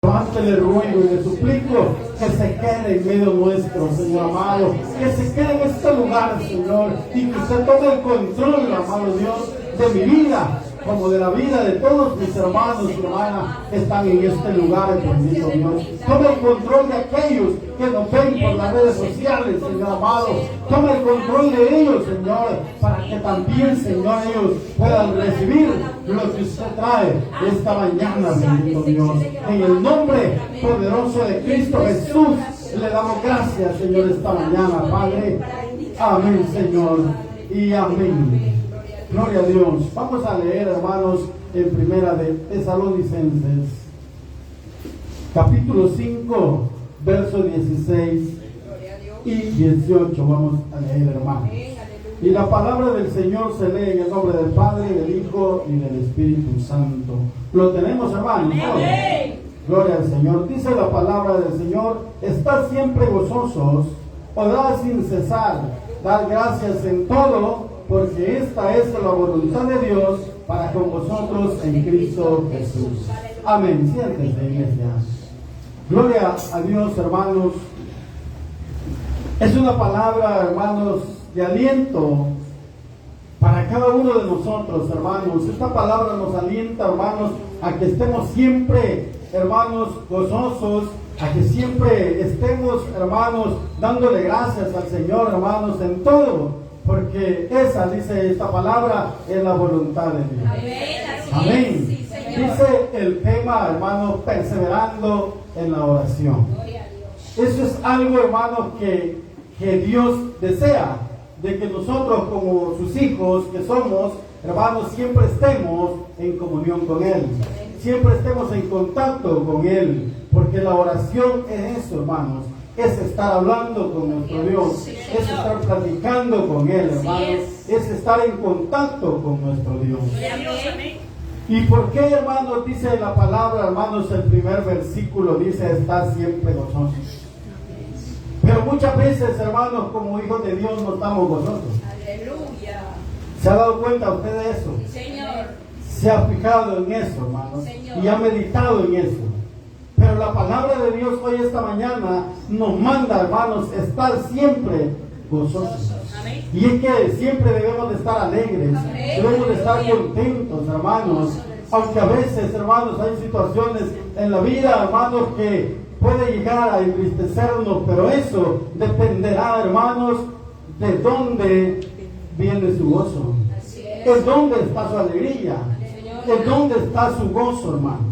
Tanto le ruego y le suplico que se quede en medio nuestro, Señor amado, que se quede en este lugar, Señor, y que usted tome el control, amado Dios, de mi vida, como de la vida de todos mis hermanos y hermanas que están en este lugar, bendito Dios. Toma el control de aquellos que nos ven por las redes sociales, Señor amado. Toma el control de ellos, Señor, para que también, Señor, ellos puedan recibir lo que usted trae esta mañana, bendito Dios. En el nombre poderoso de Cristo Jesús, le damos gracias, Señor, esta mañana, Padre. Amén, Señor, y amén. Gloria a Dios. Vamos a leer, hermanos, en primera de Tesalonicenses, capítulo 5, versos 16 y 18. Vamos a leer, hermanos. Y la palabra del Señor se lee en el nombre del Padre, del Hijo y del Espíritu Santo. ¿Lo tenemos, hermanos? Gloria al Señor. Dice la palabra del Señor: estad siempre gozosos, orad sin cesar, dad gracias en todo, porque esta es la voluntad de Dios para con vosotros en Cristo Jesús. Amén. Siéntense, iglesia. Gloria a Dios, hermanos. Es una palabra, hermanos, de aliento para cada uno de nosotros, hermanos. Esta palabra nos alienta, hermanos, a que estemos siempre, hermanos, gozosos, a que siempre estemos, hermanos, dándole gracias al Señor, hermanos, en todo. Porque esa, dice esta palabra, es la voluntad de Dios. Amén. Sí, dice el tema, hermanos, perseverando en la oración. Eso es algo, hermanos, que Dios desea, de que nosotros como sus hijos que somos, hermanos, siempre estemos en comunión con Él. Siempre estemos en contacto con Él. Porque la oración es eso, hermanos. Es estar hablando con nuestro Dios, es estar platicando con Él, hermanos, es estar en contacto con nuestro Dios. ¿Y por qué, hermanos, dice la palabra, hermanos, el primer versículo dice estar siempre gozosos? Pero muchas veces, hermanos, como hijos de Dios no estamos gozosos. Aleluya. ¿Se ha dado cuenta usted de eso? Sí, Señor. ¿Se ha fijado en eso, hermanos? Señor. Y ha meditado en eso? Pero la palabra de Dios hoy esta mañana nos manda, hermanos, estar siempre gozosos. Amén. Y es que siempre debemos de estar alegres, Amén. debemos de estar contentos, hermanos. Aunque a veces, hermanos, hay situaciones en la vida, hermanos, que puede llegar a entristecernos, pero eso dependerá, hermanos, de dónde viene su gozo. Es dónde está su alegría, es dónde está su gozo, hermanos.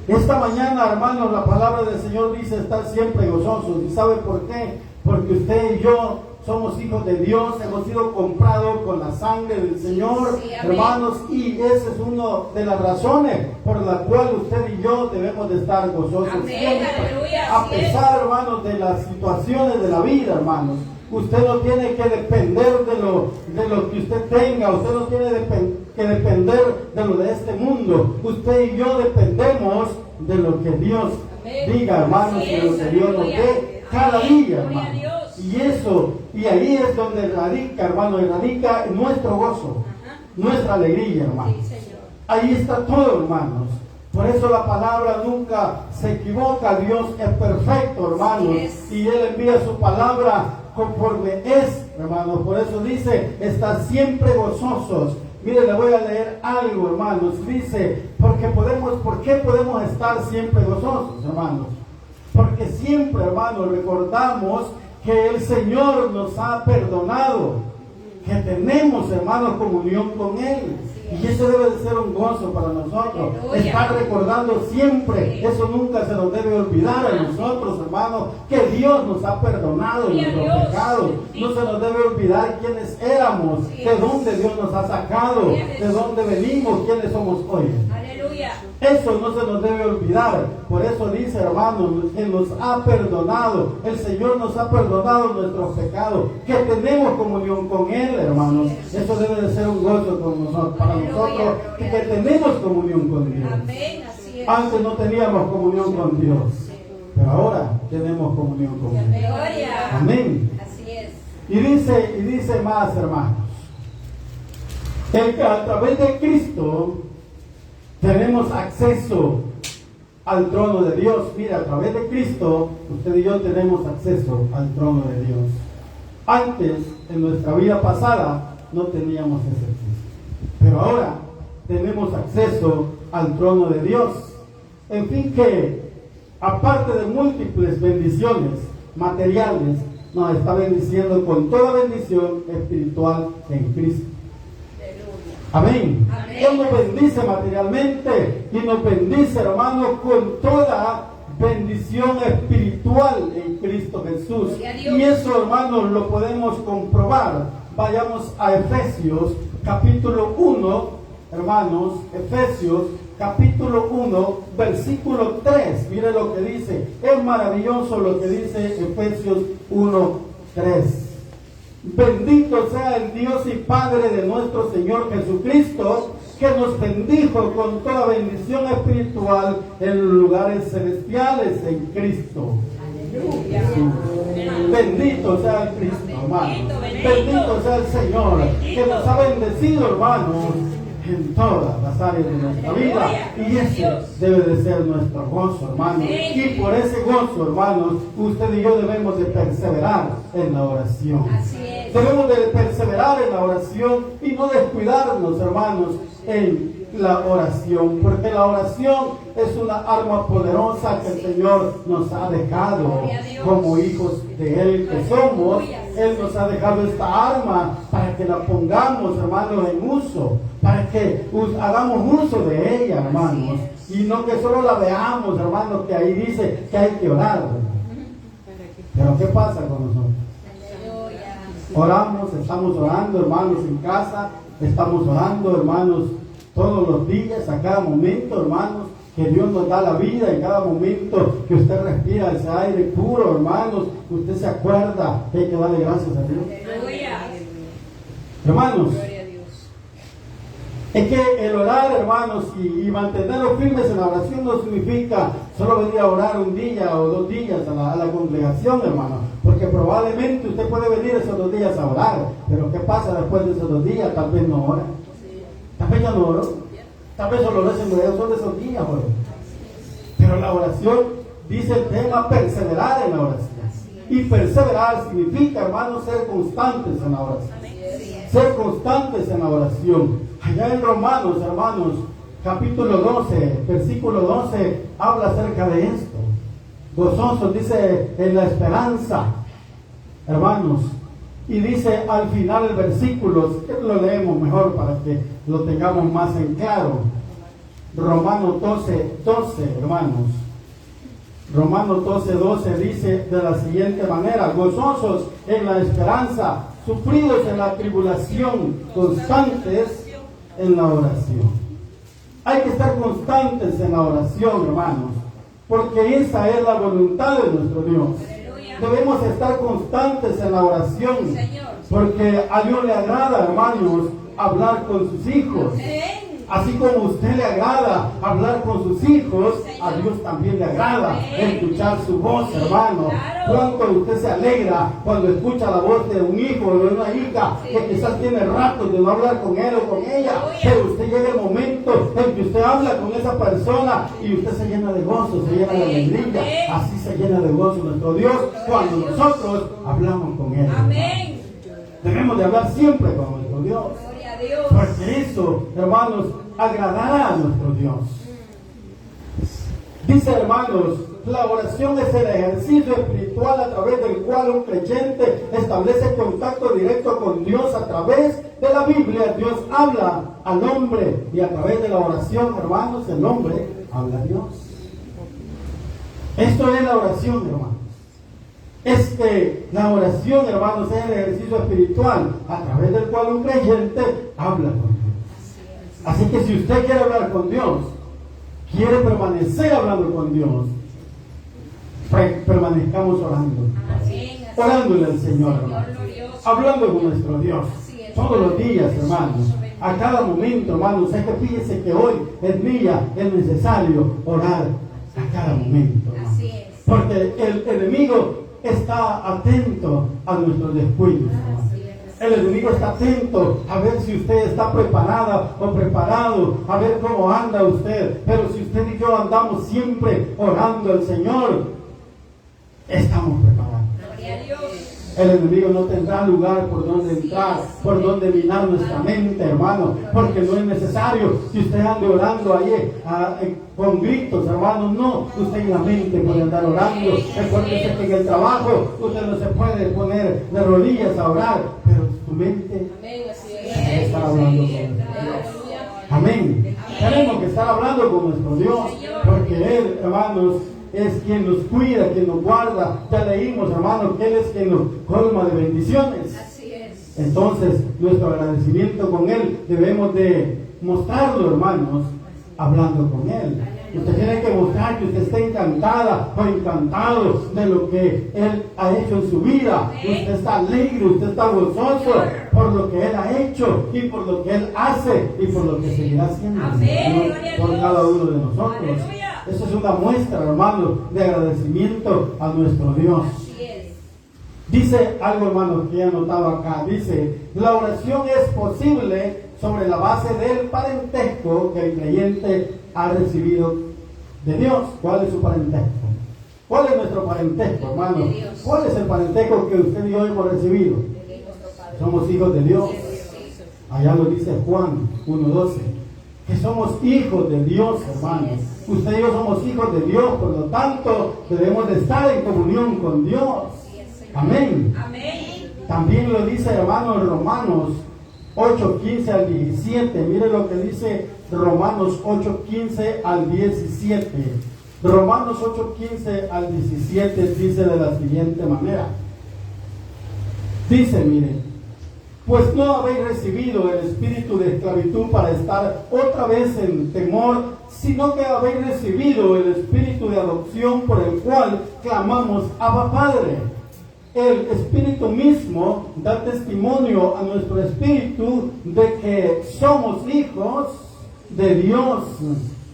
Esta mañana, hermanos, la palabra del Señor dice estar siempre gozosos. ¿Y sabe por qué? Porque usted y yo somos hijos de Dios, hemos sido comprados con la sangre del Señor, sí, hermanos, y esa es una de las razones por la cual usted y yo debemos de estar gozosos. Amén, siempre, aleluya, a pesar, hermanos, de las situaciones de la vida, hermanos. Usted no tiene que depender de lo que usted tenga, usted no tiene que depender de lo de este mundo. Usted y yo dependemos de lo que Dios diga, hermanos, de lo que Dios nos dé cada día, hermanos. Y eso, y ahí es donde radica, hermano, radica nuestro gozo, nuestra alegría, hermano. Ahí está todo, hermanos. Por eso la palabra nunca se equivoca. Dios es perfecto, hermanos, y Él envía su palabra conforme es, hermanos. Por eso dice, estar siempre gozosos. Mire, le voy a leer algo, hermanos. Dice, ¿por qué podemos estar siempre gozosos, hermanos? Porque siempre, hermanos, recordamos que el Señor nos ha perdonado, que tenemos, hermanos, comunión con Él. Y eso debe de ser un gozo para nosotros. Estar recordando siempre, eso nunca se nos debe olvidar a nosotros, hermanos, que Dios nos ha perdonado nuestros pecados. No se nos debe olvidar quiénes éramos, de dónde Dios nos ha sacado, de dónde venimos, quiénes somos hoy. Eso no se nos debe olvidar. Por eso dice, hermanos, que nos ha perdonado. El Señor nos ha perdonado nuestros pecados, que tenemos comunión con Él, hermanos. Eso debe de ser un gozo con nosotros, para nosotros, que tenemos comunión con Dios. Antes no teníamos comunión con Dios, pero ahora tenemos comunión con Él. Amén. Y dice más, hermanos, que a través de Cristo tenemos acceso al trono de Dios. Mira, a través de Cristo, usted y yo tenemos acceso al trono de Dios. Antes, en nuestra vida pasada, no teníamos ese acceso. Pero ahora tenemos acceso al trono de Dios. En fin que, aparte de múltiples bendiciones materiales, nos está bendiciendo con toda bendición espiritual en Cristo. Amén. Amén. Él nos bendice materialmente y nos bendice, hermanos, con toda bendición espiritual en Cristo Jesús. Y eso, hermanos, lo podemos comprobar. Vayamos a Efesios capítulo 1, hermanos, Efesios capítulo 1, versículo 3. Mire lo que dice. Es maravilloso lo que dice Efesios 1, 3. Bendito sea el Dios y Padre de nuestro Señor Jesucristo, que nos bendijo con toda bendición espiritual en los lugares celestiales en Cristo. Aleluya. Bendito sea el Cristo, hermano. Bendito sea el Señor, que nos ha bendecido, hermanos, en todas las áreas de nuestra vida. Y eso debe de ser nuestro gozo, hermanos. Y por ese gozo, hermanos, usted y yo debemos de perseverar en la oración. Debemos de perseverar en la oración y no descuidarnos, hermanos, en la oración, porque la oración es una arma poderosa que el Señor nos ha dejado como hijos de Él que somos. Él nos ha dejado esta arma para que la pongamos, hermanos, en uso, para que hagamos uso de ella, hermanos, y no que solo la veamos, hermanos, que ahí dice que hay que orar. Pero ¿qué pasa con nosotros? Oramos, estamos orando, hermanos, en casa, estamos orando, hermanos, todos los días, a cada momento, hermanos, que Dios nos da la vida, en cada momento que usted respira ese aire puro, hermanos, usted se acuerda que hay que darle gracias a Dios. Hermanos, es que el orar, hermanos, y mantenerlos firmes en la oración no significa solo venir a orar un día o 2 días a la congregación, hermano, porque probablemente usted puede venir esos 2 días a orar, pero ¿qué pasa después de esos 2 días? Tal vez no ora, tal vez ya no oró, tal vez solo son de esos días, bueno. Pero la oración, dice el tema, perseverar en la oración. Y perseverar significa, hermanos, ser constantes en la oración. Ser constantes en la oración. Allá en Romanos, hermanos, capítulo 12, versículo 12, habla acerca de esto. Gozosos, dice, en la esperanza, hermanos. Y dice al final el versículo, que lo leemos mejor para que lo tengamos más en claro. Romanos 12, hermanos. Romanos 12 dice de la siguiente manera: gozosos en la esperanza, sufridos en la tribulación, constantes en la oración. Hay que estar constantes en la oración, hermanos, porque esa es la voluntad de nuestro Dios. Debemos estar constantes en la oración, porque a Dios le agrada, hermanos, hablar con sus hijos. Así como a usted le agrada hablar con sus hijos, a Dios también le agrada escuchar su voz, hermano. Cuánto usted se alegra cuando escucha la voz de un hijo o de una hija que quizás tiene ratos de no hablar con él o con ella, pero usted llega el momento en que usted habla con esa persona y usted se llena de gozo, se llena de alegría. Así se llena de gozo nuestro Dios cuando nosotros hablamos con él. Amén. Debemos de hablar siempre con nuestro Dios. Porque eso, hermanos, agradará a nuestro Dios. Dice, hermanos, la oración es el ejercicio espiritual a través del cual un creyente establece contacto directo con Dios a través de la Biblia. Dios habla al hombre y a través de la oración, hermanos, el hombre habla a Dios. Esto es la oración, hermanos. Es que la oración, hermanos, es el ejercicio espiritual a través del cual un creyente habla con Dios. Así que si usted quiere hablar con Dios, quiere permanecer hablando con Dios, permanezcamos orando. Orándole al Señor, hermanos. Hablando con nuestro Dios. Todos los días, hermanos. A cada momento, hermanos. Es que fíjese que hoy es día, es necesario orar a cada momento, hermanos. Porque el enemigo está atento a nuestros descuidos, hermanos. El enemigo está atento a ver si usted está preparada o preparado, a ver cómo anda usted. Pero si usted y yo andamos siempre orando al Señor, estamos preparados. Gloria a Dios. El enemigo no tendrá lugar por donde entrar, por donde minar nuestra mente, hermano, porque no es necesario que usted ande orando ahí con gritos, hermano. No, usted en la mente puede andar orando. Recuérdese que en el trabajo usted no se puede poner de rodillas a orar, pero su mente debe estar hablando con Dios. Amén. Tenemos que estar hablando con nuestro Dios, porque Él, hermanos, es quien nos cuida, quien nos guarda. Ya leímos, hermanos, que Él es quien nos colma de bendiciones. Así es. Entonces, nuestro agradecimiento con Él debemos de mostrarlo, hermanos, hablando con Él. Usted tiene que mostrar que usted está encantada o encantado de lo que Él ha hecho en su vida. Usted está alegre, usted está gozoso por lo que Él ha hecho y por lo que Él hace y por lo que seguirá haciendo por cada uno de nosotros. Eso es una muestra, hermano, de agradecimiento a nuestro Dios. Dice algo, hermano, que he anotado acá. Dice, la oración es posible sobre la base del parentesco que el creyente ha recibido de Dios. ¿Cuál es su parentesco? ¿Cuál es nuestro parentesco, hermano? ¿Cuál es el parentesco que usted y yo hemos recibido? Somos hijos de Dios. Allá lo dice Juan 1:12. Que somos hijos de Dios, hermanos. Usted y yo somos hijos de Dios, por lo tanto debemos de estar en comunión con Dios. Amén. También lo dice, hermanos, Romanos 8:15 al 17. Mire lo que dice Romanos 8:15 al 17. Romanos 8:15 al 17 dice de la siguiente manera. Dice, mire, pues no habéis recibido el espíritu de esclavitud para estar otra vez en temor, sino que habéis recibido el espíritu de adopción por el cual clamamos Abba Padre. El espíritu mismo da testimonio a nuestro espíritu de que somos hijos de Dios.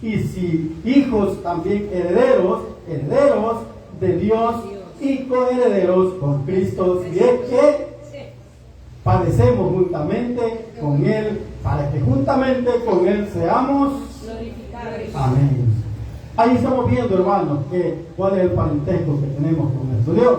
Y si hijos, también herederos, herederos de Dios y coherederos con Cristo, y es que padecemos juntamente con Él, para que juntamente con Él seamos glorificados. Amén. Ahí estamos viendo, hermanos, cuál es el parentesco que tenemos con nuestro Dios.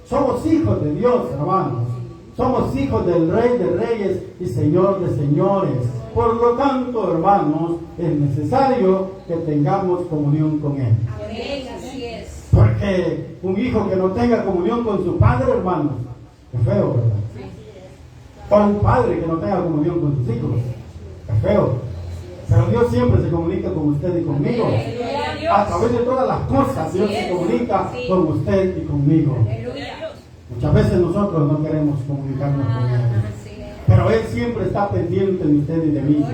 Somos hijos de Dios, hermanos. Somos hijos del Rey de Reyes y Señor de Señores. Por lo tanto, hermanos, es necesario que tengamos comunión con Él. Amén, así es. Porque un hijo que no tenga comunión con su padre, hermanos, es feo, ¿verdad? O un padre que no tenga comunión con sus hijos, es feo. Pero Dios siempre se comunica con usted y conmigo. A través de todas las cosas, Dios se comunica con usted y conmigo. Muchas veces nosotros no queremos comunicarnos con Él, pero Él siempre está pendiente de usted y de mí.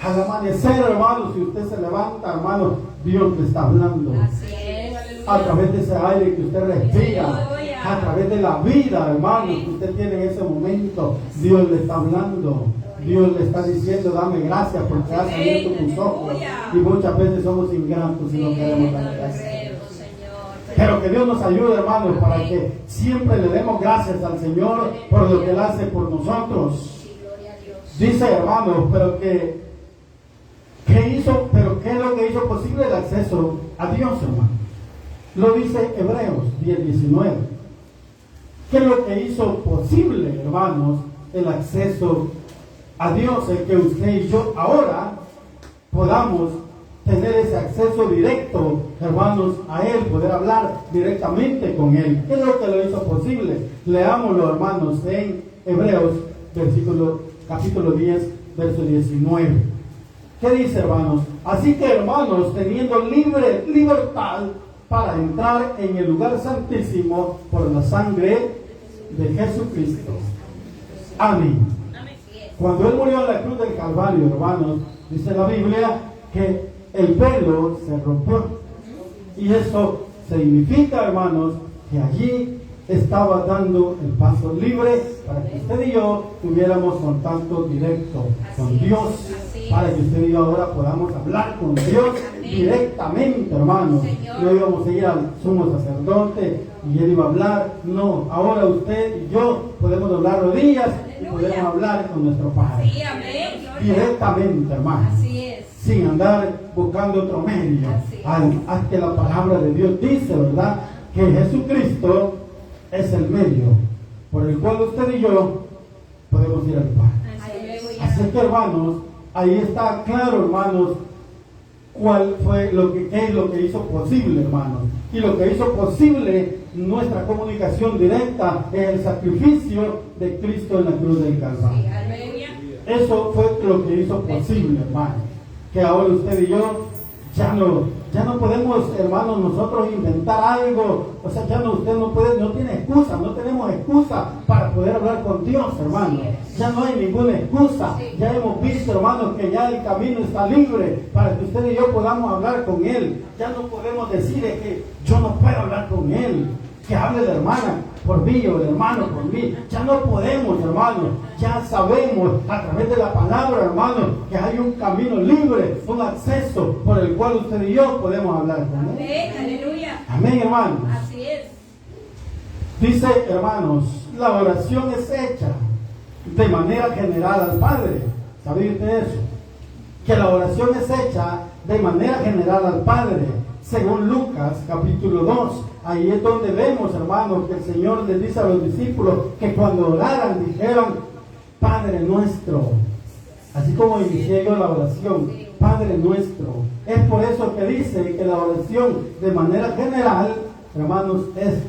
Al amanecer, hermano, si usted se levanta, hermano, Dios le está hablando. A través de ese aire que usted respira, a través de la vida, hermano, que usted tiene en ese momento, Dios le está hablando. Dios le está diciendo, dame gracias porque has abierto tus ojos. Y muchas veces somos ingratos y no queremos dar gracias. Pero que Dios nos ayude, hermanos, para que siempre le demos gracias al Señor por lo que Él hace por nosotros. Dice, hermanos, pero ¿qué es lo que hizo posible el acceso a Dios, hermano? Lo dice Hebreos 10:19. ¿Qué es lo que hizo posible, hermanos, el acceso a Dios? El que usted y yo ahora podamos tener ese acceso directo, hermanos, a Él, poder hablar directamente con Él. ¿Qué es lo que lo hizo posible? Leámoslo, hermanos, en Hebreos, capítulo 10, verso 19. ¿Qué dice, hermanos? Así que, hermanos, teniendo libertad para entrar en el lugar santísimo por la sangre de Jesucristo. Amén. Cuando Él murió en la cruz del Calvario, hermanos, dice la Biblia que el velo se rompió. Y eso significa, hermanos, que allí estaba dando el paso libre para que usted y yo tuviéramos contacto directo con Dios, para que usted y yo ahora podamos hablar con Dios directamente, hermanos, no íbamos a ir al sumo sacerdote y él iba a hablar. No, ahora usted y yo podemos doblar rodillas y podemos hablar con nuestro Padre. Sí, amén. Directamente, hermano. Así es. Sin andar buscando otro medio. Haz que la palabra de Dios dice, ¿verdad?, que Jesucristo es el medio por el cual usted y yo podemos ir al Padre. Así que, hermanos, ahí está claro, hermanos, cuál fue qué es lo que hizo posible, hermanos. Y lo que hizo posible nuestra comunicación directa es el sacrificio de Cristo en la cruz del Calvario. Eso fue lo que hizo posible, hermano. Que ahora usted y yo ya no podemos, hermanos, nosotros inventar algo. O sea, usted no tiene excusa, no tenemos excusa para poder hablar con Dios, hermano. Ya no hay ninguna excusa. Ya hemos visto, hermanos, que ya el camino está libre para que usted y yo podamos hablar con Él. Ya no podemos decir que yo no puedo hablar con Él. Que hable la hermana por mí o el hermano por mí. Ya no podemos, hermanos. Ya sabemos a través de la palabra, hermanos, que hay un camino libre, un acceso por el cual usted y yo podemos hablar con Él. Amén, aleluya. Amén, hermanos. Así es. Dice, hermanos, la oración es hecha de manera general al Padre. ¿Sabe usted eso? Que la oración es hecha de manera general al Padre. Según Lucas capítulo 2, ahí es donde vemos, hermanos, que el Señor les dice a los discípulos que cuando oraran dijeran, Padre nuestro. Así como inicié yo la oración, Padre nuestro. Es por eso que dice que la oración de manera general, hermanos, es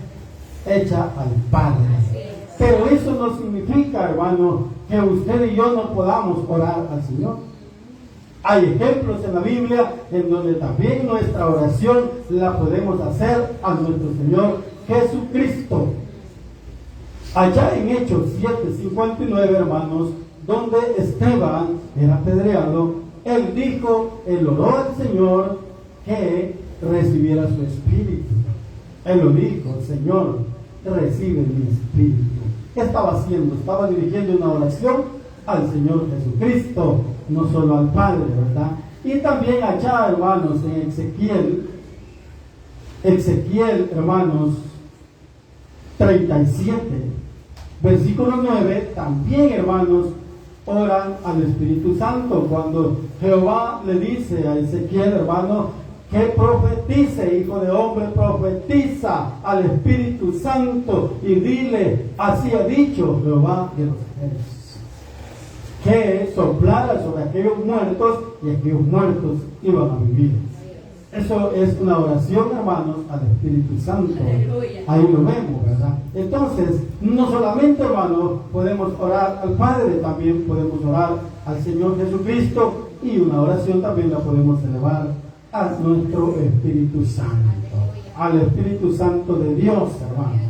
hecha al Padre. Pero eso no significa, hermanos, que usted y yo no podamos orar al Señor. Hay ejemplos en la Biblia en donde también nuestra oración la podemos hacer a nuestro Señor Jesucristo. Allá en Hechos 7:59, hermanos, donde Esteban era apedreado, él oró al Señor que recibiera su espíritu. Él lo dijo, Señor, recibe mi espíritu. ¿Qué estaba haciendo? Estaba dirigiendo una oración al Señor Jesucristo, no solo al Padre, ¿verdad? Y también allá, hermanos, en Ezequiel, hermanos, 37, versículo 9, también, hermanos, oran al Espíritu Santo, cuando Jehová le dice a Ezequiel, hermano, que profetice, hijo de hombre, profetiza al Espíritu Santo y dile, así ha dicho Jehová de los ejércitos, que soplara sobre aquellos muertos y aquellos muertos iban a vivir. Eso es una oración, hermanos, al Espíritu Santo. Aleluya. Ahí lo vemos, ¿verdad? Entonces, no solamente, hermanos, podemos orar al Padre, también podemos orar al Señor Jesucristo, y una oración también la podemos elevar a nuestro Espíritu Santo, al Espíritu Santo de Dios, hermanos.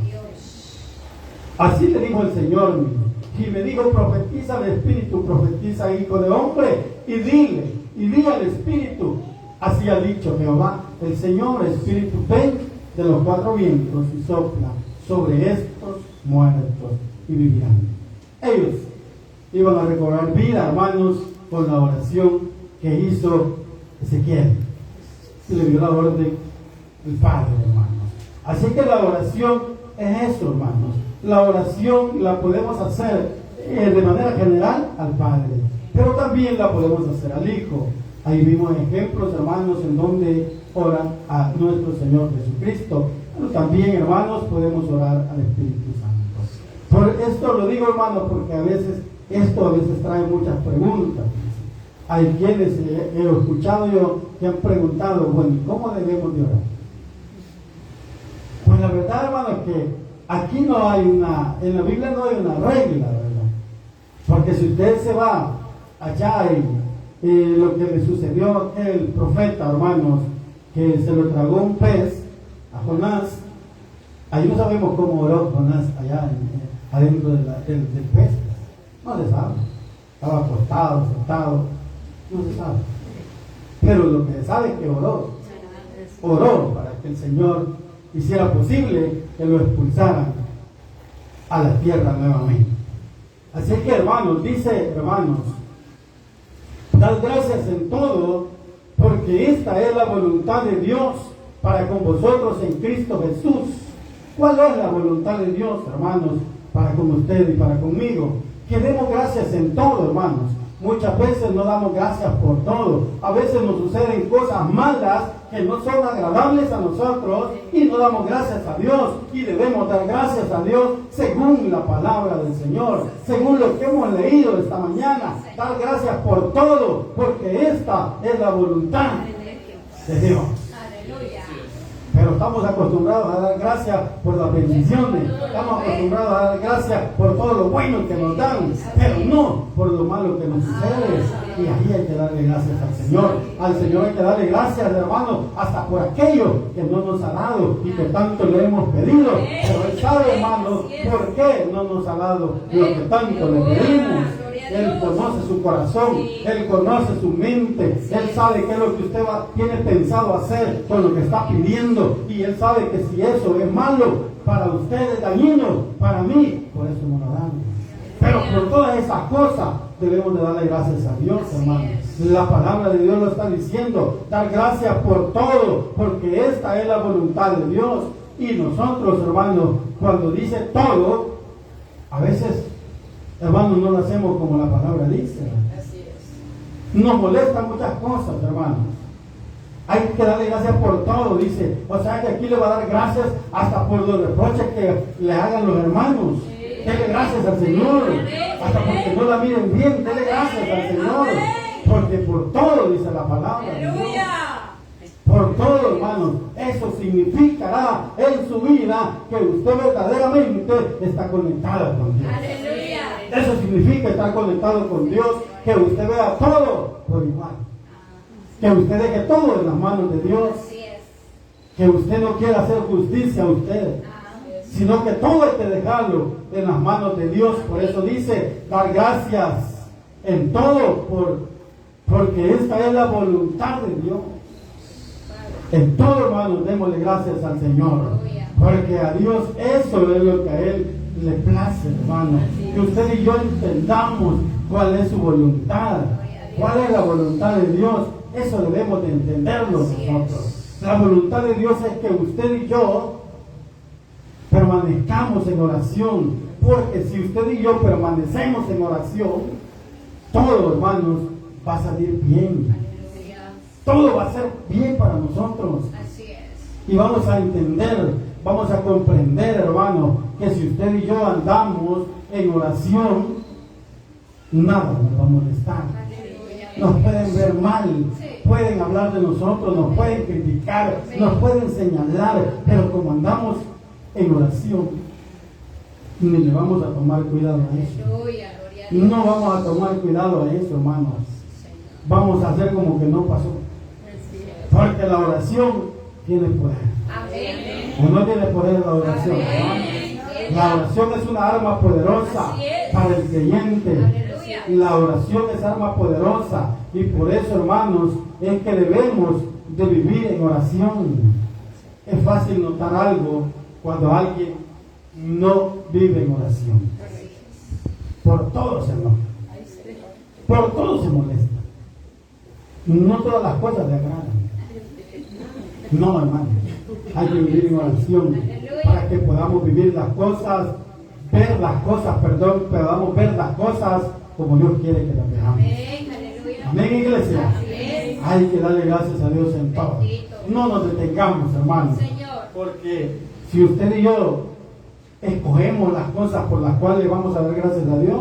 Así le dijo el Señor mío. Y me dijo, profetiza al Espíritu, profetiza, hijo de hombre, y dile al Espíritu, así ha dicho Jehová, el Señor, Espíritu, ven de los cuatro vientos y sopla sobre estos muertos y vivirán. Ellos iban a recobrar vida, hermanos, con la oración que hizo Ezequiel. Y le dio la orden del Padre, hermanos. Así que la oración es eso, hermanos. La oración la podemos hacer de manera general al Padre, pero también la podemos hacer al Hijo. Ahí vimos ejemplos, hermanos, en donde oran a nuestro Señor Jesucristo, pero también, hermanos, podemos orar al Espíritu Santo. Por esto lo digo, hermanos, porque esto a veces trae muchas preguntas. Hay quienes he escuchado yo que han preguntado, bueno, ¿cómo debemos de orar? Pues la verdad, hermanos, que aquí no hay en la Biblia no hay una regla, ¿verdad? Porque si usted se va allá y lo que le sucedió a aquel profeta, hermanos, que se lo tragó un pez a Jonás, ahí no sabemos cómo oró Jonás allá adentro del pez. No se sabe. Estaba acostado, sentado, no se sabe. Pero lo que se sabe es que oró para que el Señor hiciera posible que lo expulsaran a la tierra nuevamente. Así que, hermanos, dice, hermanos, dad gracias en todo, porque esta es la voluntad de Dios para con vosotros en Cristo Jesús. ¿Cuál es la voluntad de Dios, hermanos, para con usted y para conmigo? Que demos gracias en todo, hermanos. Muchas veces no damos gracias por todo. A veces nos suceden cosas malas que no son agradables a nosotros y no damos gracias a Dios. Y debemos dar gracias a Dios según la palabra del Señor, según lo que hemos leído esta mañana. Dar gracias por todo, porque esta es la voluntad de Dios. Pero estamos acostumbrados a dar gracias por las bendiciones. Estamos acostumbrados a dar gracias por todo lo bueno que nos dan, pero no por lo malo que nos sucede. Y ahí hay que darle gracias al Señor. Al Señor hay que darle gracias, hermano, hasta por aquello que no nos ha dado y que tanto le hemos pedido. Pero Él sabe, hermano, por qué no nos ha dado lo que tanto le pedimos. Él conoce su corazón, Él conoce su mente, Él sabe qué es lo que usted tiene pensado hacer con lo que está pidiendo, y Él sabe que si eso es malo para usted, es dañino para mí, por eso no lo dan. Pero por todas esas cosas debemos de darle gracias a Dios, hermanos. La palabra de Dios lo está diciendo, dar gracias por todo, porque esta es la voluntad de Dios. Y nosotros, hermanos, cuando dice todo, a veces, hermanos, no lo hacemos como la palabra dice. Así es. Nos molestan muchas cosas, hermanos. Hay que darle gracias por todo, dice. O sea que aquí le va a dar gracias hasta por los reproches que le hagan los hermanos. Dele gracias al Señor. Hasta porque no la miren bien, dele gracias al Señor. Porque por todo, dice la palabra. Por todo, hermanos. Eso significará en su vida que usted verdaderamente está conectado con Dios. Eso significa estar conectado con Dios, que usted vea todo por igual. Que usted deje todo en las manos de Dios. Que usted no quiera hacer justicia a usted, sino que todo hay que dejarlo en las manos de Dios. Por eso dice, dar gracias en todo, porque esta es la voluntad de Dios. En todo, hermanos, démosle gracias al Señor, porque a Dios eso es lo que a Él le place, hermano. Que usted y yo entendamos cuál es su voluntad, cuál es la voluntad de Dios. Eso debemos de entenderlo nosotros. La voluntad de Dios es que usted y yo permanezcamos en oración, porque si usted y yo permanecemos en oración, todo, hermanos, va a salir bien. Todo va a ser bien para nosotros. Y vamos a entender, vamos a comprender, hermano, que si usted y yo andamos en oración, nada nos va a molestar. Nos pueden ver mal, pueden hablar de nosotros, nos pueden criticar, nos pueden señalar, pero como andamos en oración, ni le vamos a tomar cuidado a eso. No vamos a tomar cuidado a eso, hermanos. Vamos a hacer como que no pasó. Porque la oración tiene poder. ¿O no tiene poder la oración? La oración es una arma poderosa para el creyente. La oración es arma poderosa, y por eso, hermanos, es que debemos de vivir en oración. Es fácil notar algo cuando alguien no vive en oración. Por todo se enoja, por todo se molesta. No todas las cosas le agradan. No, hermanos, hay que vivir en oración para que podamos vivir las cosas, podamos ver las cosas como Dios quiere que las veamos. Amén, iglesia. Hay que darle gracias a Dios en todo. No nos detengamos, hermanos, porque si usted y yo escogemos las cosas por las cuales vamos a dar gracias a Dios,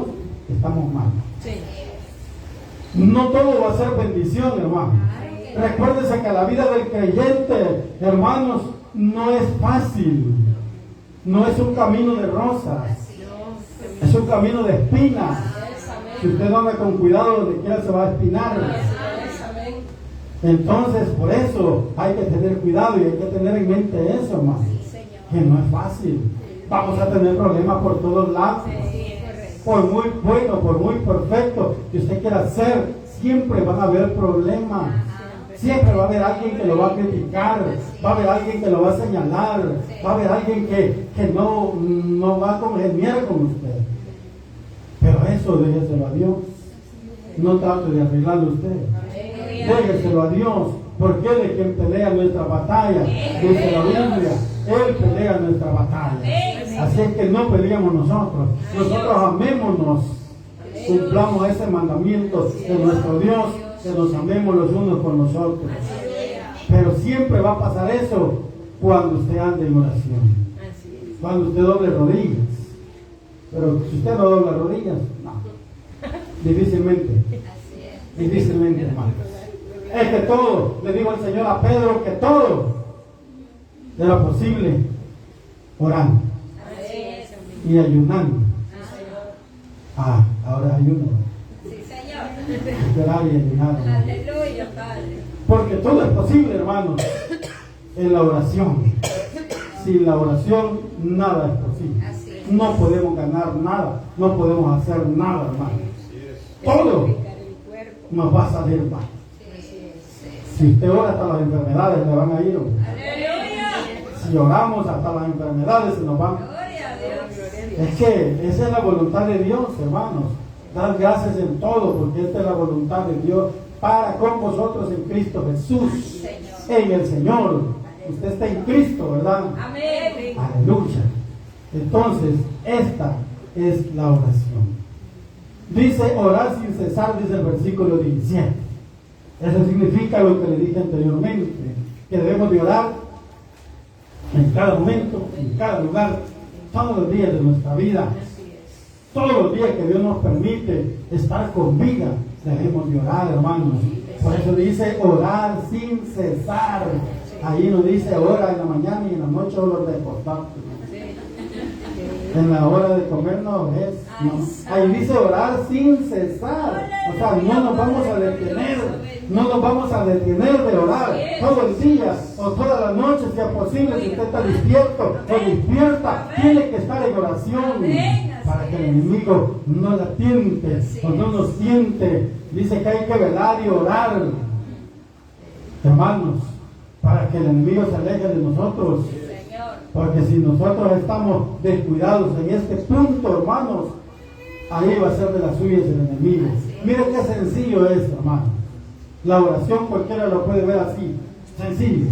estamos mal. No todo va a ser bendición, hermano. Recuérdese que la vida del creyente, hermanos, no es fácil. No es un camino de rosas. Es un camino de espinas. Si usted no anda con cuidado, donde quiera se va a espinar. Entonces, por eso hay que tener cuidado y hay que tener en mente eso, hermano. Que no es fácil. Vamos a tener problemas por todos lados. Por muy bueno, por muy perfecto que usted quiera ser, siempre van a haber problemas. Siempre va a haber alguien que lo va a criticar, va a haber alguien que lo va a señalar, va a haber alguien que no va a congeniar con usted. Pero eso déjeselo a Dios. No trate de arreglarlo usted. Déjeselo a Dios, porque Él es quien pelea nuestra batalla. Dice la Biblia, Él pelea nuestra batalla. Así es que no peleamos nosotros. Nosotros amémonos. Cumplamos ese mandamiento de nuestro Dios, que nos amemos los unos con los otros. Pero siempre va a pasar eso cuando usted ande en oración. Cuando usted doble rodillas. Pero si usted no dobla rodillas, no. Difícilmente. Difícilmente, hermanos. Es que todo, le dijo el Señor a Pedro, que todo era posible orando y ayunando. Ah, ahora ayuno. Sí, Señor. Esperar y ayunar. Aleluya, Padre. Porque todo es posible, hermanos, en la oración. Sin la oración, nada es posible. No podemos ganar nada, no podemos hacer nada, hermanos. Todo nos va a salir mal. Si usted ora, hasta las enfermedades le van a ir. Si oramos, hasta las enfermedades se nos van. Es que esa es la voluntad de Dios, hermanos. Dar gracias en todo, porque esta es la voluntad de Dios para con vosotros en Cristo Jesús, en el Señor. Usted está en Cristo, ¿verdad? Amén. Aleluya. Entonces, esta es la oración. Dice orar sin cesar, dice el versículo 17. Eso significa lo que le dije anteriormente, que debemos de orar en cada momento, en cada lugar, todos los días de nuestra vida. Todos los días que Dios nos permite estar con vida, debemos de orar, hermanos. Por eso dice orar sin cesar. Ahí nos dice ora en la mañana y en la noche o los de acostarte. En la hora de comer no es. No. Ahí dice orar sin cesar. O sea, no nos vamos a detener. No nos vamos a detener de orar todo el día o toda la noche, si es posible. Si usted está despierto o despierta, tiene que estar en oración para que el enemigo no la tiente o no nos tiente. Dice que hay que velar y orar, hermanos, para que el enemigo se aleje de nosotros. Porque si nosotros estamos descuidados en este punto, hermanos, ahí va a ser de las suyas el enemigo. Miren qué sencillo es, hermanos. La oración cualquiera lo puede ver así, sencillo,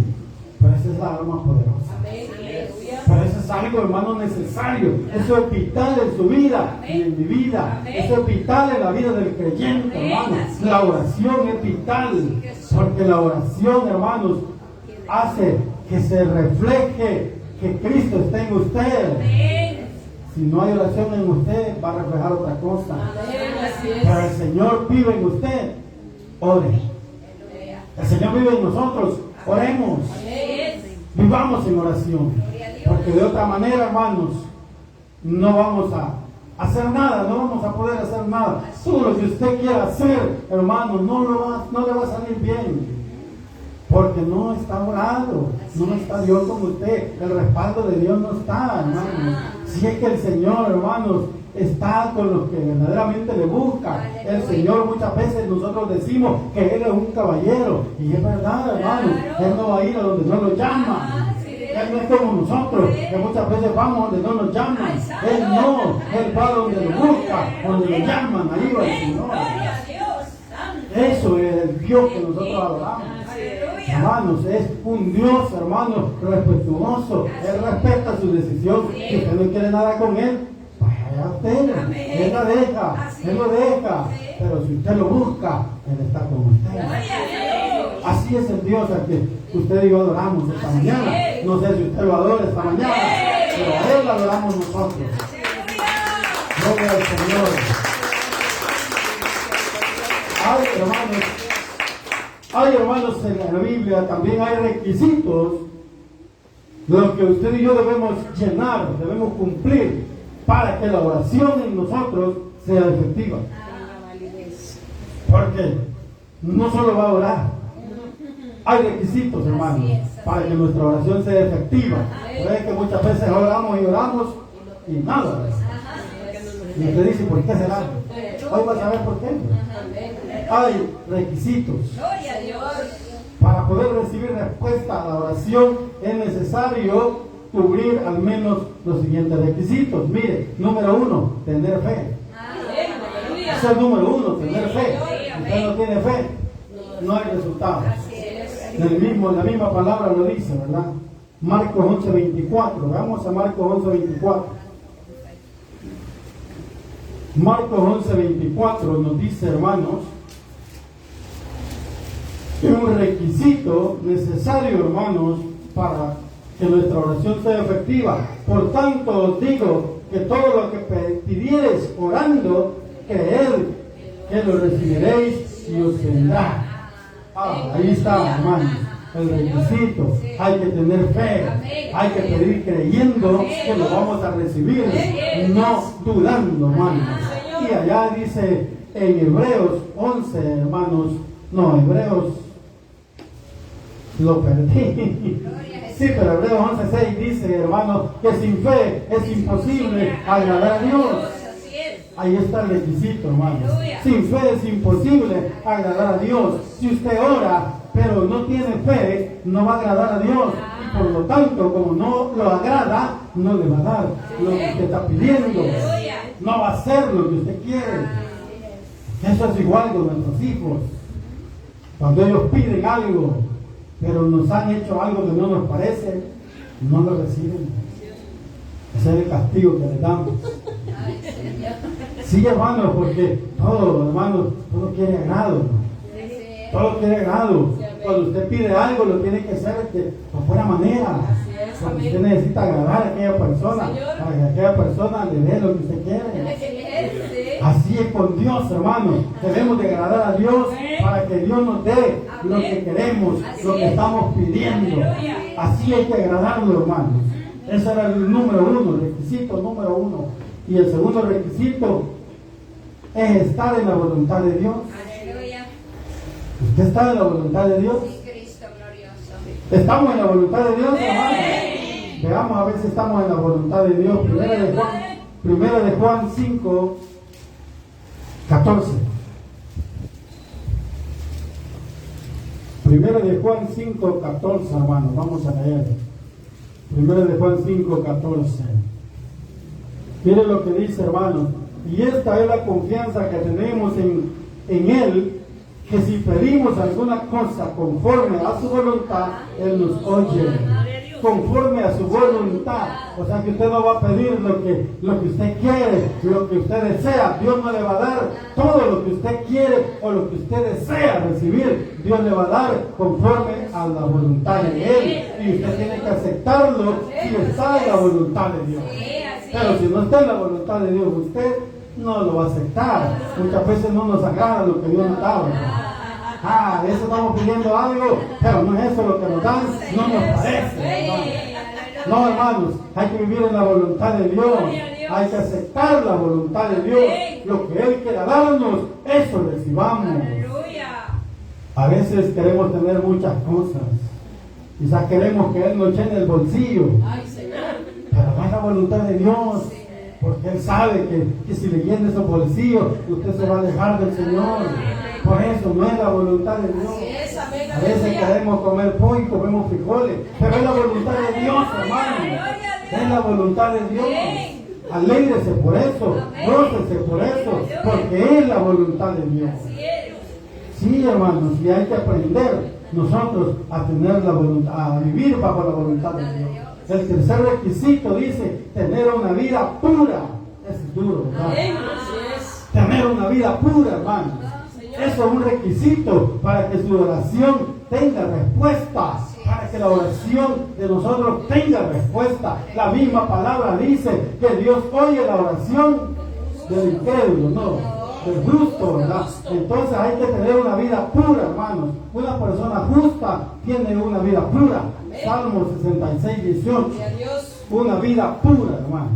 pero esa es la arma poderosa. Pero eso es algo, hermano, necesario. Eso es vital en su vida y en mi vida. Eso es vital en la vida del creyente, hermanos. La oración es vital, porque la oración, hermanos, hace que se refleje que Cristo está en usted. Si no hay oración en usted, va a reflejar otra cosa. Pero el Señor vive en usted. Ore. El Señor vive en nosotros. Oremos. Vivamos en oración. Porque de otra manera, hermanos, no vamos a hacer nada. No vamos a poder hacer nada. Todo lo que usted quiera hacer, hermanos, no le va a salir bien. Porque no está orado, no está Dios con usted, el respaldo de Dios no está, hermanos. Si es que el Señor, hermanos, está con los que verdaderamente le buscan. El Señor, muchas veces nosotros decimos que Él es un caballero, y es verdad, hermanos. Él no va a ir a donde no lo llaman. Él no es como nosotros, que muchas veces vamos donde no nos llaman. Él no, Él va donde lo busca, donde lo llaman, ahí va el Señor. Eso es el Dios que nosotros adoramos. Hermanos, es un Dios, hermanos, respetuoso. Él respeta su decisión. Si usted no quiere nada con Él, vaya a usted. Él la deja, Él lo deja. Pero si usted lo busca, Él está con usted. Así es el Dios al que usted y yo adoramos esta mañana. No sé si usted lo adora esta mañana, pero a Él lo adoramos nosotros. Gloria al Señor. Ay, hermanos, en la Biblia también hay requisitos de los que usted y yo debemos llenar, debemos cumplir para que la oración en nosotros sea efectiva. Porque no solo va a orar, hay requisitos, hermanos, para que nuestra oración sea efectiva. Puede que muchas veces oramos y nada. Y usted dice, ¿por qué será? Hoy va a saber por qué. Hay requisitos. Para poder recibir respuesta a la oración es necesario cubrir al menos los siguientes requisitos. Mire, número 1, tener fe. Ese es el número 1, tener fe. Si usted no tiene fe, no hay resultados. La misma palabra lo dice, ¿verdad? Marcos 11:24. Vamos a Marcos 11:24. Marcos 11:24 nos dice, hermanos, que un requisito necesario, hermanos, para que nuestra oración sea efectiva. Por tanto os digo que todo lo que pidiereis orando, creed que lo recibiréis y os vendrá. Ahí está, hermanos, el requisito. Hay que tener fe, hay que pedir creyendo que lo vamos a recibir, no dudando, hermanos. Y allá dice en Hebreos 11, hermanos, no, Hebreos lo perdí. Sí, pero Hebreos 11:6 dice, hermanos, que sin fe es imposible agradar a Dios. Ahí está el requisito, hermanos. Sin fe es imposible agradar a Dios. Si usted ora, pero no tiene fe, no va a agradar a Dios. Y por lo tanto, como no lo agrada, no le va a dar lo que usted está pidiendo. No va a hacer lo que usted quiere. Eso es igual con nuestros hijos. Cuando ellos piden algo, pero nos han hecho algo que no nos parece, no lo reciben. Ese es el castigo que les damos. Sí, hermanos, porque todo, hermanos, todo quiere agrado. Todo quiere agrado. Cuando usted pide algo, lo tiene que hacer de buena manera. Cuando usted necesita agradar a aquella persona, para que aquella persona le dé lo que usted quiere. Así es con Dios, hermanos. Debemos de agradar a Dios para que Dios nos dé lo que queremos, lo que estamos pidiendo. Así hay que agradarlo, hermanos. Ese era el número uno, el requisito número uno. Y el segundo requisito es estar en la voluntad de Dios. ¿Usted está en la voluntad de Dios? ¿Estamos en la voluntad de Dios, hermanos? Veamos a ver si estamos en la voluntad de Dios. Primera de Juan 5, 14. Primera de Juan 5, 14, hermanos. Vamos a leer. Primera de Juan 5, 14. Miren lo que dice, hermanos. Y esta es la confianza que tenemos en Él, que si pedimos alguna cosa conforme a su voluntad, Él nos oye. Conforme a su voluntad. O sea que usted no va a pedir lo que usted quiere, lo que usted desea. Dios no le va a dar todo lo que usted quiere o lo que usted desea recibir. Dios le va a dar conforme a la voluntad de Él. Y usted tiene que aceptarlo si está en la voluntad de Dios. Pero si no está en la voluntad de Dios, usted no lo va a aceptar. Muchas veces no nos agrada lo que Dios nos da. A veces estamos pidiendo algo, pero no es eso lo que nos dan, no nos parece, hermanos. No, hermanos, hay que vivir en la voluntad de Dios. Hay que aceptar la voluntad de Dios. Lo que Él quiera darnos, eso recibamos. A veces queremos tener muchas cosas. Quizás queremos que Él nos llene el bolsillo. Pero no es la voluntad de Dios. Porque Él sabe que si le llena esos bolsillos, usted se va a alejar del Señor. Por eso no es la voluntad de Dios. A veces queremos comer pollo y comemos frijoles, pero es la voluntad de Dios, hermano. Es la voluntad de Dios. Alégrese por eso, gócese por eso, porque es la voluntad de Dios. Sí, hermanos, y hay que aprender nosotros a tener la voluntad, a vivir bajo la voluntad de Dios. El tercer requisito dice tener una vida pura. Es duro, ¿verdad? Tener una vida pura, hermanos. Eso es un requisito para que su oración tenga respuesta, para que la oración de nosotros tenga respuesta. La misma palabra dice que Dios oye la oración del incrédulo, no, del justo, ¿verdad? Entonces hay que tener una vida pura, hermanos. Una persona justa tiene una vida pura. Salmo 66, 18. Una vida pura, hermanos.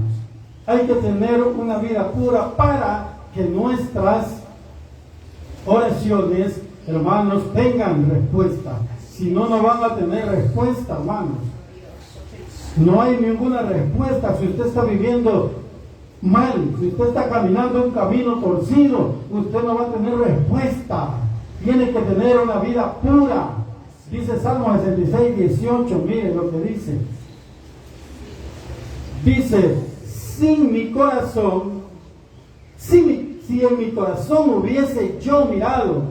Hay que tener una vida pura para que nuestras oraciones, hermanos, tengan respuesta. Si no, no van a tener respuesta, hermanos. No hay ninguna respuesta. Si usted está viviendo mal, si usted está caminando un camino torcido, usted no va a tener respuesta. Tiene que tener una vida pura. Dice Salmo 66, 18, miren lo que dice. Dice, sin mi corazón, si en mi corazón hubiese yo mirado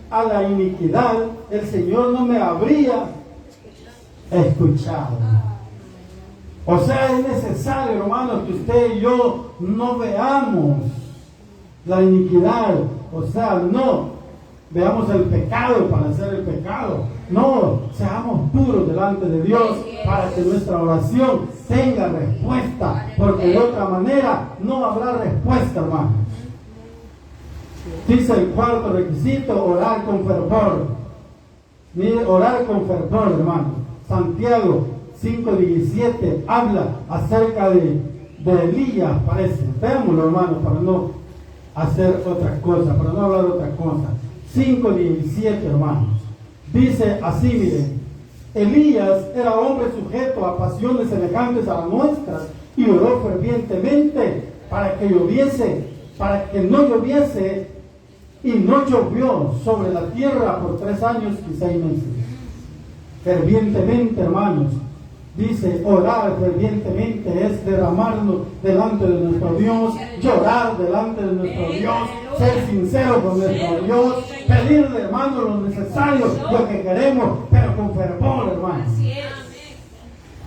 a la iniquidad el Señor no me habría escuchado. O sea, es necesario, hermanos, que usted y yo no veamos la iniquidad. O sea, no veamos el pecado para hacer el pecado. No, seamos puros delante de Dios para que nuestra oración tenga respuesta. Porque de otra manera no habrá respuesta, hermanos. Dice el cuarto requisito, orar con fervor. Mire, orar con fervor, hermano. Santiago 5:17 habla acerca de Elías, parece. Veámoslo, hermano, para no hacer otra cosa, para no hablar de otra cosa. 5:17, hermanos. Dice así, miren. Elías era hombre sujeto a pasiones semejantes a las nuestras y oró fervientemente para que no lloviese, y no llovió sobre la tierra por 3 años y 6 meses. Fervientemente, hermanos. Dice, orar fervientemente es derramarnos delante de nuestro Dios, llorar delante de nuestro Dios, ser sincero con nuestro Dios, pedirle, hermano, lo necesario, lo que queremos, pero con fervor, hermano.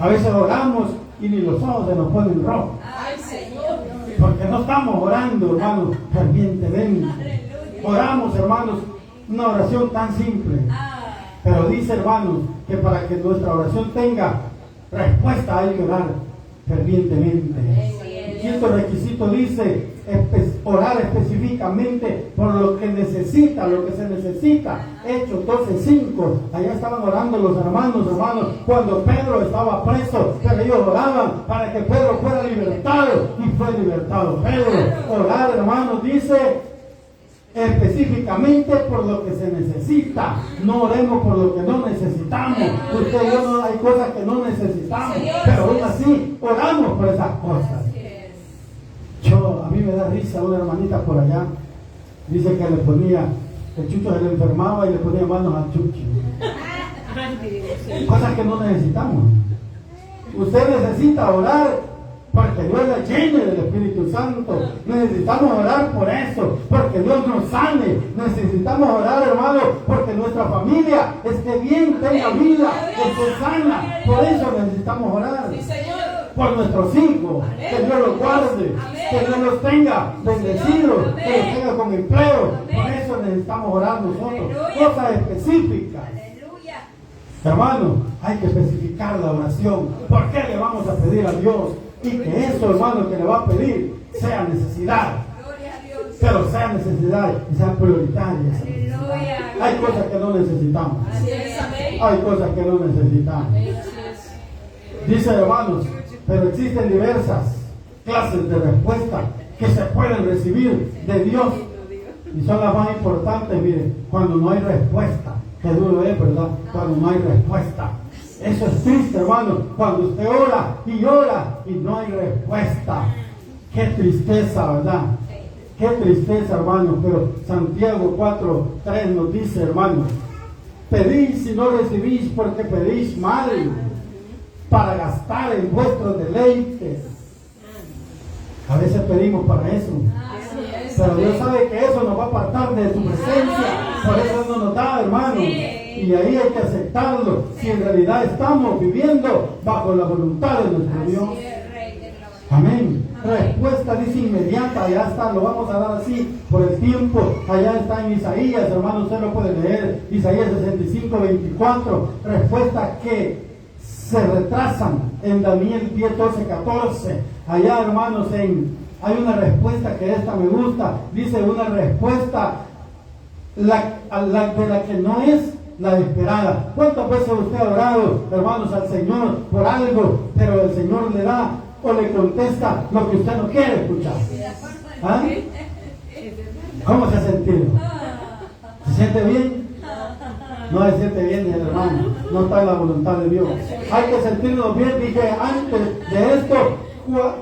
A veces oramos y ni los ojos se nos ponen rojos, porque no estamos orando, hermanos, fervientemente. Oramos, hermanos, una oración tan simple, pero dice, hermanos, que para que nuestra oración tenga respuesta hay que orar fervientemente. El quinto requisito dice orar específicamente por lo que necesita, lo que se necesita. Hechos 12:5. Allá estaban orando los hermanos, cuando Pedro estaba preso, pero ellos oraban para que Pedro fuera libertado, y fue libertado Pedro. Orar, hermanos, dice específicamente por lo que se necesita. No oremos por lo que no necesitamos. Usted y yo, hay cosas que no necesitamos, pero aún así oramos por esas cosas. A mí me da risa una hermanita por allá, dice que le ponía, el chucho se le enfermaba y le ponía manos al chucho. Cosas que no necesitamos. Usted necesita orar porque Dios la llene del Espíritu Santo. Necesitamos orar por eso, porque Dios nos sane. Necesitamos orar, hermano, porque nuestra familia esté bien, tenga vida, esté sana. Por eso necesitamos orar. Por nuestros hijos, que Dios los guarde, que Dios los tenga bendecidos, que los tenga con empleo. Por eso necesitamos orar nosotros. Cosas específicas. Hermano, hay que especificar la oración. ¿Por qué le vamos a pedir a Dios? Y que eso, hermano, que le va a pedir sea necesidad. Pero sea necesidad y sea prioritaria. Hay cosas que no necesitamos. Hay cosas que no necesitamos. Dice, hermanos, pero existen diversas clases de respuesta que se pueden recibir de Dios. Y son las más importantes, miren, cuando no hay respuesta. Qué duro es, ¿verdad? Cuando no hay respuesta. Eso es triste, hermano, cuando usted ora y no hay respuesta. Qué tristeza, ¿verdad? Qué tristeza, hermano. Pero Santiago 4:3 nos dice, hermano, pedís y no recibís porque pedís mal, para gastar en vuestros deleites. A veces pedimos para eso, pero Dios sabe que eso nos va a apartar de su presencia. Por eso no nos da, hermano. Y ahí hay que aceptarlo, si en realidad estamos viviendo bajo la voluntad de nuestro Dios. Amén. Respuesta dice inmediata, allá está, lo vamos a dar así por el tiempo. Allá está en Isaías, hermano, usted lo puede leer. Isaías 65:24. Respuesta que se retrasan en Daniel 10:12-14. Allá, hermanos, hay una respuesta que esta me gusta. Dice una respuesta de la que no es la esperada. ¿Cuántas veces usted ha orado, hermanos, al Señor por algo, pero el Señor le da o le contesta lo que usted no quiere escuchar? ¿Ah? ¿Cómo se ha sentido? ¿Se siente bien? No se siente bien, hermano. No está en la voluntad de Dios. Hay que sentirnos bien. Dije antes de esto,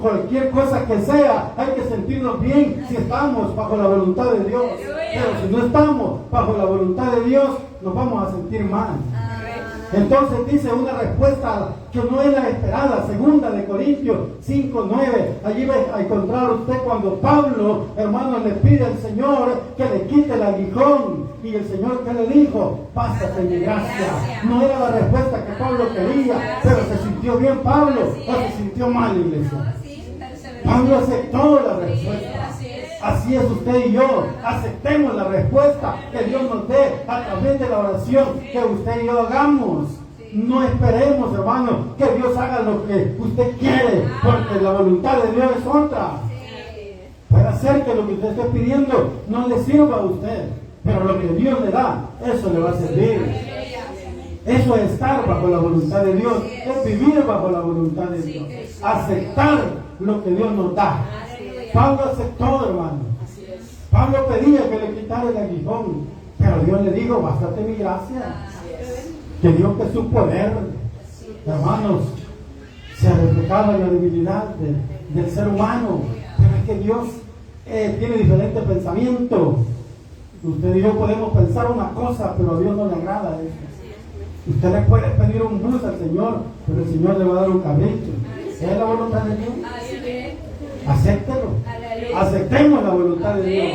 cualquier cosa que sea, hay que sentirnos bien si estamos bajo la voluntad de Dios. Pero si no estamos bajo la voluntad de Dios, nos vamos a sentir mal. Entonces dice una respuesta que no es la esperada. 2 Corintios 5:9. Allí va a encontrar usted cuando Pablo, hermano, le pide al Señor que le quite el aguijón. Y el Señor, ¿qué le dijo? Bástate mi gracia. No era la respuesta que Pablo quería, pero se sintió bien Pablo o se sintió mal, iglesia. Pablo aceptó la respuesta. Así es usted y yo. Aceptemos la respuesta que Dios nos dé a través de la oración que usted y yo hagamos. No esperemos, hermano, que Dios haga lo que usted quiere, porque la voluntad de Dios es otra. Puede ser que lo que usted esté pidiendo no le sirva a usted, pero lo que Dios le da, eso le va a servir. Eso es estar bajo la voluntad de Dios, es vivir bajo la voluntad de Dios, aceptar lo que Dios nos da. Pablo aceptó, hermano. Pablo pedía que le quitara el aguijón, pero Dios le dijo, bástate mi gracia. Que Dios, que su poder, hermanos, se reflejaba en la debilidad del ser humano. Pero es que Dios tiene diferentes pensamientos. Usted y yo podemos pensar una cosa, pero a Dios no le agrada eso. Usted le puede pedir un bus al Señor, pero el Señor le va a dar un cabrito. ¿Es la voluntad de Dios? Acéptelo. Aceptemos la voluntad de Dios.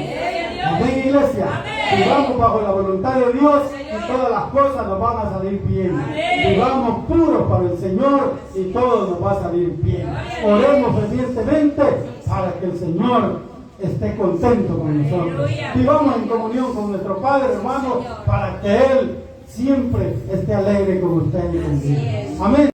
Amén, iglesia. Vivamos bajo la voluntad de Dios y todas las cosas nos van a salir bien. Vivamos puros para el Señor y todo nos va a salir bien. Oremos fervientemente para que el Señor esté contento con nosotros. Vivamos en comunión con nuestro Padre, hermano, para que Él siempre esté alegre con usted y conmigo. Amén.